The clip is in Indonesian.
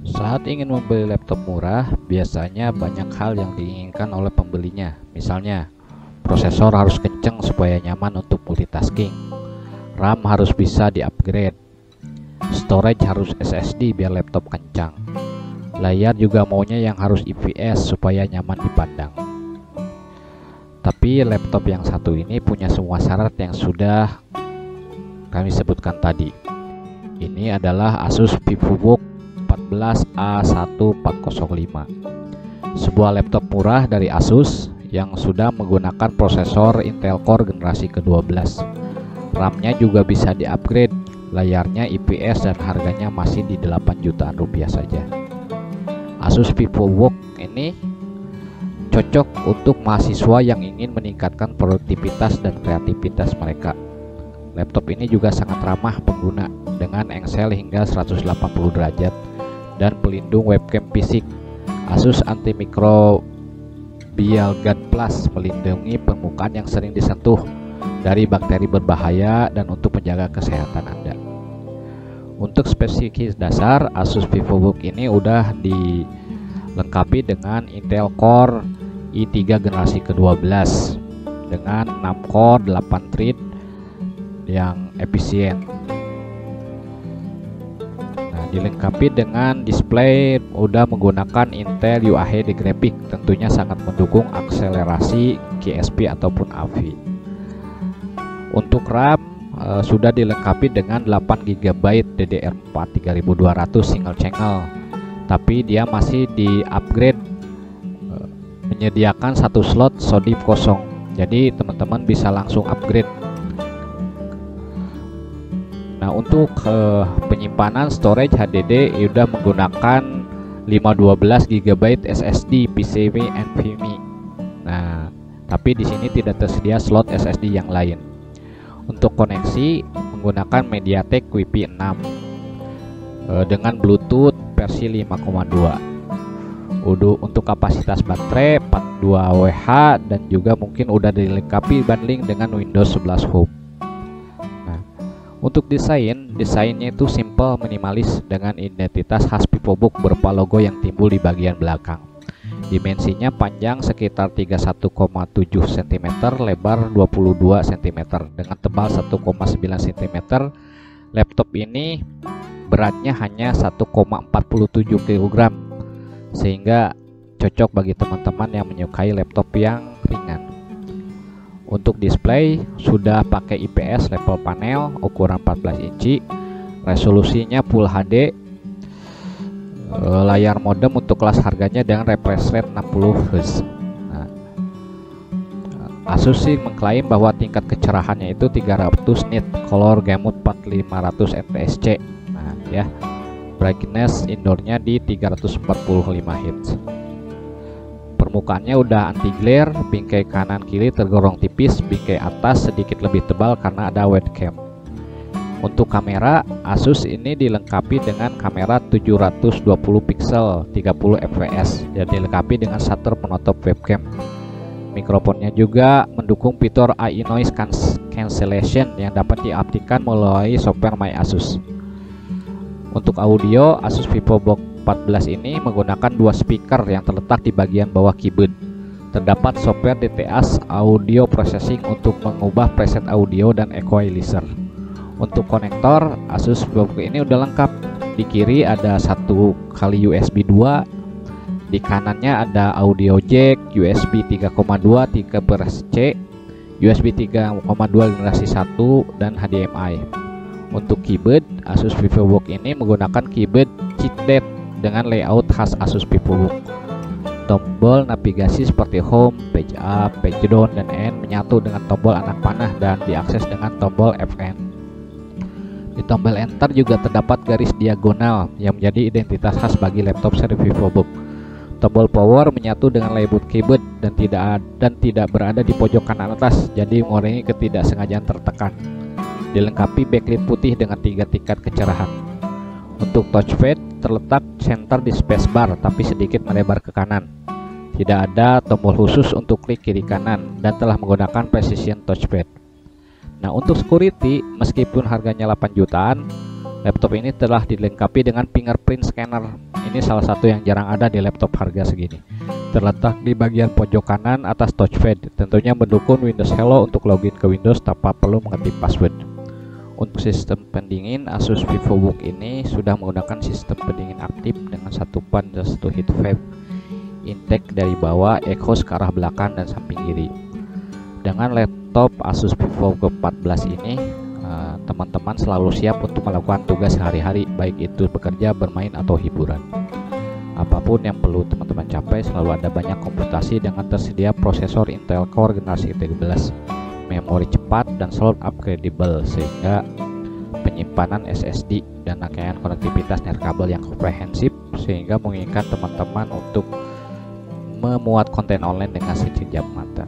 Saat ingin membeli laptop murah, biasanya banyak hal yang diinginkan oleh pembelinya. Misalnya, prosesor harus kenceng supaya nyaman untuk multitasking. RAM harus bisa di-upgrade. Storage harus SSD biar laptop kencang. Layar juga maunya yang harus IPS supaya nyaman dipandang. Tapi laptop yang satu ini punya semua syarat yang sudah kami sebutkan tadi. Ini adalah Asus VivoBook 14A1405, sebuah laptop murah dari Asus yang sudah menggunakan prosesor Intel Core generasi ke-12. RAM-nya juga bisa di-upgrade, layarnya IPS dan harganya masih di 8 jutaan rupiah saja. Asus VivoBook ini cocok untuk mahasiswa yang ingin meningkatkan produktivitas dan kreativitas mereka. Laptop ini juga sangat ramah pengguna dengan engsel hingga 180 derajat dan pelindung webcam fisik. Asus Antimicrobial Guard Plus melindungi permukaan yang sering disentuh dari bakteri berbahaya dan untuk menjaga kesehatan Anda. Untuk spesifikasi dasar, Asus VivoBook ini udah dilengkapi dengan Intel Core i3 generasi ke-12 dengan 6 core 8 thread yang efisien. Dilengkapi dengan display udah menggunakan Intel UHD graphic, tentunya sangat mendukung akselerasi QSP ataupun AVI. Untuk RAM sudah dilengkapi dengan 8 GB DDR4 3200 single channel, tapi dia masih di-upgrade menyediakan satu slot SODIMM kosong, jadi teman-teman bisa langsung upgrade. Nah, untuk penyimpanan storage HDD sudah menggunakan 512 GB SSD PCIe NVMe. Nah, tapi di sini tidak tersedia slot SSD yang lain. Untuk koneksi menggunakan MediaTek Wi-Fi 6 dengan Bluetooth versi 5,2. Untuk kapasitas baterai 42Wh dan juga mungkin udah dilengkapi bundling dengan Windows 11 Home. Untuk desainnya itu simple, minimalis dengan identitas khas VivoBook berupa logo yang timbul di bagian belakang. Dimensinya panjang sekitar 31,7 cm, lebar 22 cm dengan tebal 1,9 cm. Laptop ini beratnya hanya 1,47 kg, sehingga cocok bagi teman-teman yang menyukai laptop yang ringan. Untuk display sudah pakai IPS level panel ukuran 14 inci, resolusinya Full HD, layar modem untuk kelas harganya dengan refresh rate 60 Hz. Nah, Asus sih mengklaim bahwa tingkat kecerahannya itu 300 nit, color gamut 4500 ntsc. Nah, ya, brightness indoornya di 345 Hz. Permukaannya udah anti glare, bingkai kanan kiri tergolong tipis, bingkai atas sedikit lebih tebal karena ada webcam. Untuk kamera, Asus ini dilengkapi dengan kamera 720 pixel 30 fps dan dilengkapi dengan shutter penutup webcam. Mikrofonnya juga mendukung fitur AI noise cancellation yang dapat diaktifkan melalui software My Asus. Untuk audio, Asus VivoBook 14 ini menggunakan dua speaker yang terletak di bagian bawah keyboard. Terdapat software DTS Audio Processing untuk mengubah preset audio dan equalizer. Untuk konektor, Asus VivoBook ini udah lengkap. Di kiri ada 1 kali USB 2, di kanannya ada audio jack, USB 3,2 3/C, USB 3,2 generasi 1 dan HDMI. Untuk keyboard, Asus VivoBook ini menggunakan keyboard chiclet dengan layout khas Asus VivoBook. Tombol navigasi seperti Home, Page Up, Page Down, dan N menyatu dengan tombol anak panah dan diakses dengan tombol Fn. Di tombol Enter juga terdapat garis diagonal yang menjadi identitas khas bagi laptop seri VivoBook. Tombol Power menyatu dengan layout keyboard dan tidak berada di pojok kanan atas, jadi mengurangi ketidaksengajaan tertekan. Dilengkapi backlit putih dengan 3 tingkat kecerahan. Untuk touchpad terletak center di spacebar tapi sedikit melebar ke kanan. Tidak ada tombol khusus untuk klik kiri kanan dan telah menggunakan precision touchpad. Nah, untuk security, meskipun harganya 8 jutaan, Laptop ini telah dilengkapi dengan fingerprint scanner. Ini salah satu yang jarang ada di laptop harga segini. Terletak di bagian pojok kanan atas touchpad. Tentunya mendukung Windows Hello untuk login ke Windows tanpa perlu mengetik password. Untuk sistem pendingin, Asus VivoBook ini sudah menggunakan sistem pendingin aktif dengan satu fan dan satu heat valve. Intake dari bawah, exhaust ke arah belakang dan samping kiri. Dengan laptop Asus VivoBook 14 ini, teman-teman selalu siap untuk melakukan tugas sehari-hari, baik itu bekerja, bermain, atau hiburan. Apapun yang perlu teman-teman capai, selalu ada banyak komputasi dengan tersedia prosesor Intel Core generasi 13, memori cepat, dan slot upgradable, sehingga penyimpanan SSD dan rangkaian konektivitas nirkabel yang komprehensif, sehingga menginginkan teman-teman untuk memuat konten online dengan sekejap mata.